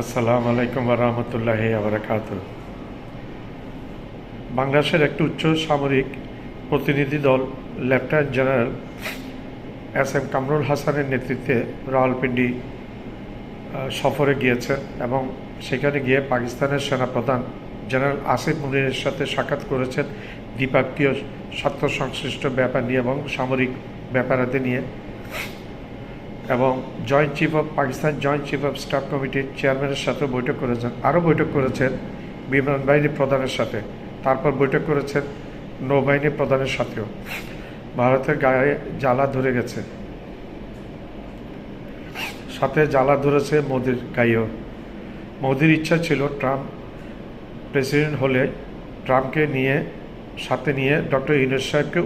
আসসালামু আলাইকুম রহমতুল্লাহি বারাকাতু। বাংলাদেশের একটি উচ্চ সামরিক প্রতিনিধি দল lieutenant general S M Kamrul হাসানের নেতৃত্বে রাওয়ালপিন্ডি সফরে গিয়েছেন এবং সেখানে গিয়ে পাকিস্তানের সেনাপ্রধান জেনারেল আসিফ মুনিরের সাথে সাক্ষাৎ করেছেন দ্বিপাক্ষীয় স্বার্থ সংশ্লিষ্ট ব্যাপার নিয়ে এবং সামরিক ব্যাপারাদি নিয়ে, এবং Pakistan joint chief of staff কমিটির চেয়ারম্যানের সাথে বৈঠক করেছেন। আরও বৈঠক করেছেন বিমান বাহিনী প্রধানের সাথে, তারপর বৈঠক করেছেন নৌবাহিনী প্রধানের সাথেও। ভারতের গায়ে জ্বালা ধরে গেছে, সাথে জ্বালা ধরেছে মোদির গায়েও। মোদির ইচ্ছা ছিল ট্রাম্প প্রেসিডেন্ট হলে ট্রাম্পকে সাথে নিয়ে ডক্টর ইউনূস সাহেবকে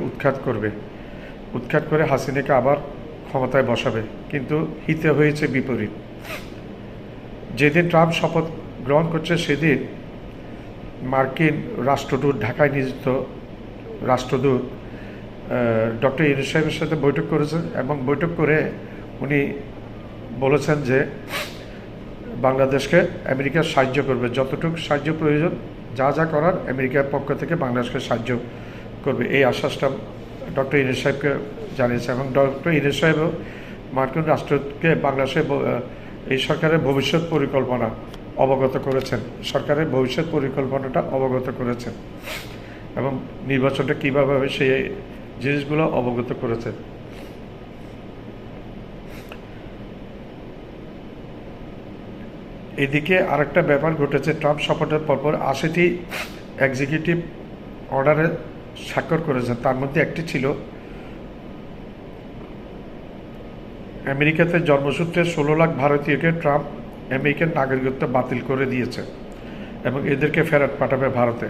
উৎখাত করে হাসিনাকে আবার ক্ষমতায় বসাবে, কিন্তু হিতে হয়েছে বিপরীত। যেদিন ট্রাম্প শপথ গ্রহণ করছে সেদিন মার্কিন রাষ্ট্রদূত, ঢাকায় নিযুক্ত রাষ্ট্রদূত ডক্টর ইউনূস সাহেবের সাথে বৈঠক করেছেন এবং বৈঠক করে উনি বলেছেন যে বাংলাদেশকে আমেরিকা সাহায্য করবে, যতটুকু সাহায্য প্রয়োজন, যা যা করার আমেরিকার পক্ষ থেকে বাংলাদেশকে সাহায্য করবে, এই আশ্বাসটা ডক্টর ইউনূস সাহেবকে জানিয়েছে। এবং ডক্টর ইউনূস সাহেবও মার্কিন রাষ্ট্রকে বাংলাদেশের এই সরকারের ভবিষ্যৎ পরিকল্পনা অবগত করেছেন, সরকারের ভবিষ্যৎ পরিকল্পনাটা অবগত করেছেন এবং নির্বাচনটা কীভাবে হবে সেই জিনিসগুলো অবগত করেছেন। এদিকে আরেকটা ব্যাপার ঘটেছে, ট্রাম্প শপথের পরপর 80টি এক্সিকিউটিভ অর্ডারে স্বাক্ষর করেছেন। তার মধ্যে একটি ছিল আমেরিকাতে জন্মসূত্রে 16 লাখ ভারতীয়কে ট্রাম্প আমেরিকান নাগরিকত্ব বাতিল করে দিয়েছে এবং এদেরকে ফেরত পাঠাবে ভারতে।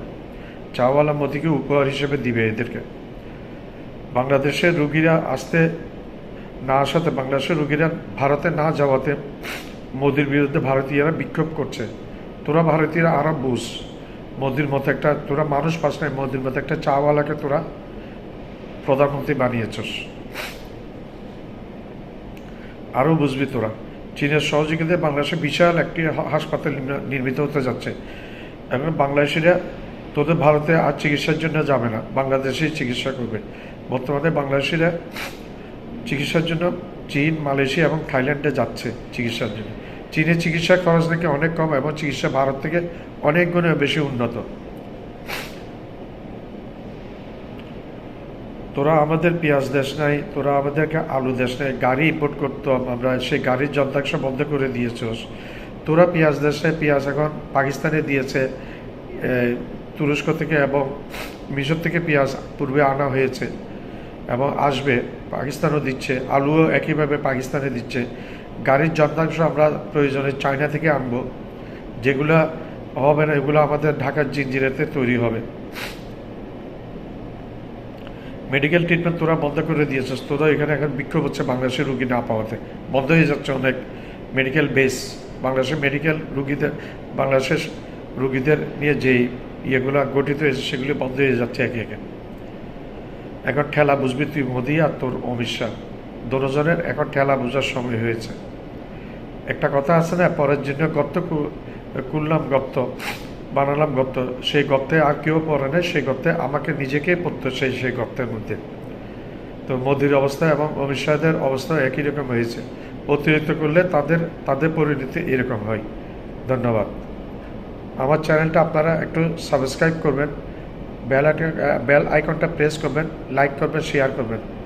চাওয়ালা মোদিকে উপহার হিসেবে দিবে এদেরকে। বাংলাদেশের রুগীরা বাংলাদেশের রুগীরা ভারতে না যাওয়াতে মোদির বিরুদ্ধে ভারতীয়রা বিক্ষোভ করছে। তোরা ভারতীয়রা আরো বুঝ, মোদির মতো একটা, তোরা মানুষ পাস নাই, মোদির মতো একটা চাওয়ালাকে তোরা প্রধানমন্ত্রী বানিয়েছস, আরও বুঝবি তোরা। চীনের সহযোগিতায় বাংলাদেশে বিশাল একটি হাসপাতাল নির্মিত হতে যাচ্ছে এবং বাংলাদেশিরা তোদের ভারতে আর চিকিৎসার জন্য যাবে না, বাংলাদেশেই চিকিৎসা করবে। বর্তমানে বাংলাদেশিরা চিকিৎসার জন্য চীন, মালয়েশিয়া এবং থাইল্যান্ডে যাচ্ছে চিকিৎসার জন্য। চীনের চিকিৎসা খরচ নাকি অনেক কম এবং চিকিৎসা ভারত থেকে অনেক গুণে বেশি উন্নত। তোরা আমাদের পেঁয়াজ দেশ নাই, তোরা আমাদেরকে আলু দেশ নাই, গাড়ি ইম্পোর্ট করতাম আমরা, সেই গাড়ির যন্ত্রাংশ বন্ধ করে দিয়েছস। তোরা পেঁয়াজ দেশ নাই, পেঁয়াজ এখন পাকিস্তানে দিয়েছে, তুরস্ক থেকে এবং মিশর থেকে পেঁয়াজ পূর্বে আনা হয়েছে এবং আসবে, পাকিস্তানও দিচ্ছে, আলুও একইভাবে পাকিস্তানে দিচ্ছে। গাড়ির যন্ত্রাংশ আমরা প্রয়োজনে চায়না থেকে আনবো, যেগুলো হবে না এগুলো আমাদের ঢাকার জিঞ্জিরাতে তৈরি হবে। মেডিকেল ট্রিটমেন্ট তোরা বন্ধ করে দিয়েছিস, তোরা এখানে এখন বিক্ষোভ হচ্ছে বাংলাদেশের রুগী না পাওয়াতে, বন্ধ হয়ে যাচ্ছে অনেক মেডিকেল বেস। বাংলাদেশের বাংলাদেশের রুগীদের নিয়ে যেই ইয়েগুলো গঠিত হয়েছে সেগুলি বন্ধ হয়ে যাচ্ছে একে একে। এখন ঠেলা বুঝবি তুই মোদি আর তোর অমিত শাহ, দুজনের এখন ঠেলা বোঝার সময় হয়েছে। একটা কথা আছে না, পরের জন্য গর্ত বানালাম গর্ত, সেই গর্তে আর কেউ পড়ে না, সেই গর্তে আমাকে নিজেকেই পড়তে সেই গর্তের মধ্যে। তো মোদির অবস্থা এবং অমিত শাহের অবস্থা একই রকম হয়েছে, অতিরিক্ত করলে তাদের পরিণতি এরকম হয়। ধন্যবাদ। আমার চ্যানেলটা আপনারা একটু সাবস্ক্রাইব করবেন, বেল আইকনটা প্রেস করবেন, লাইক করবেন, শেয়ার করবেন।